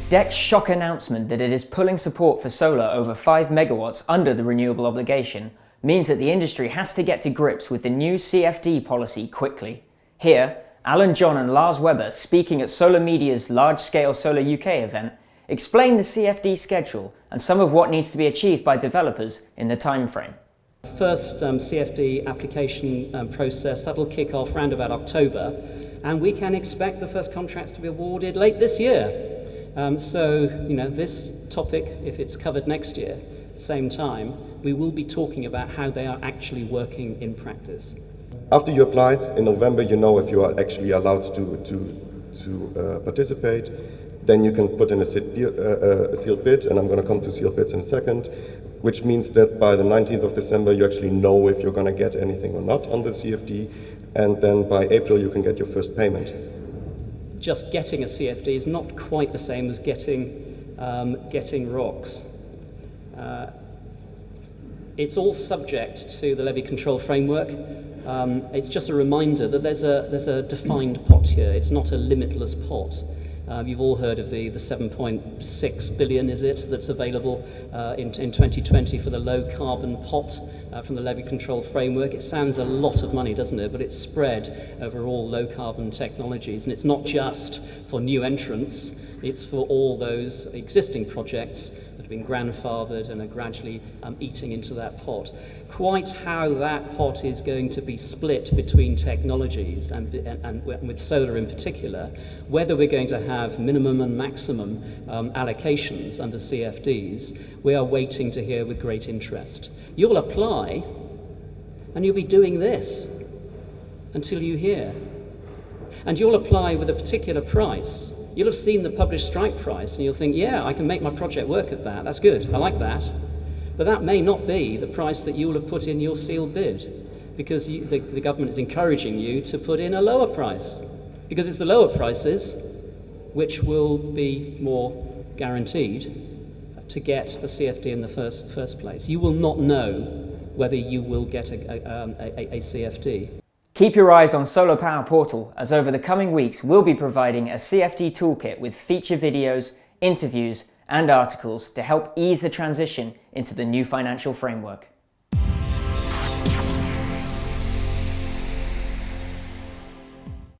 DEC's shock announcement that it is pulling support for solar over 5 megawatts under the Renewable Obligation means that the industry has to get to grips with the new CfD policy quickly. Here, Alan John and Lars Webber, speaking at Solar Media's Large-Scale Solar UK event, explain the CfD schedule and some of what needs to be achieved by developers in the timeframe. First CfD application process, that'll kick off round about October, and we can expect the first contracts to be awarded late this year. So, this topic, if it's covered next year, at the same time, we will be talking about how they are actually working in practice. After you applied in November, you know if you are actually allowed to participate. Then you can put in a sealed bid, and I'm going to come to sealed bids in a second, which means that by the 19th of December you actually know if you're going to get anything or not on the CfD, and then by April you can get your first payment. Just getting a CfD is not quite the same as getting ROCs. It's all subject to the levy control framework. It's just a reminder that there's a defined pot here. It's not a limitless pot. You've all heard of the 7.6 billion, is it, that's available in 2020 for the low carbon pot from the levy control framework. It sounds a lot of money, doesn't it? But it's spread over all low carbon technologies, and it's not just for new entrants, it's for all those existing projects that have been grandfathered and are gradually eating into that pot. Quite how that pot is going to be split between technologies and with solar in particular, whether we're going to have minimum and maximum allocations under CfDs, we are waiting to hear with great interest. You'll apply and you'll be doing this until you hear. And you'll apply with a particular price. You'll have seen the published strike price and you'll think, yeah, I can make my project work at that. That's good. I like that. But that may not be the price that you will have put in your sealed bid, because the government is encouraging you to put in a lower price, because it's the lower prices which will be more guaranteed to get a CfD in the first place. You will not know whether you will get a CfD. Keep your eyes on Solar Power Portal, as over the coming weeks we'll be providing a CfD toolkit with feature videos, interviews and articles to help ease the transition into the new financial framework.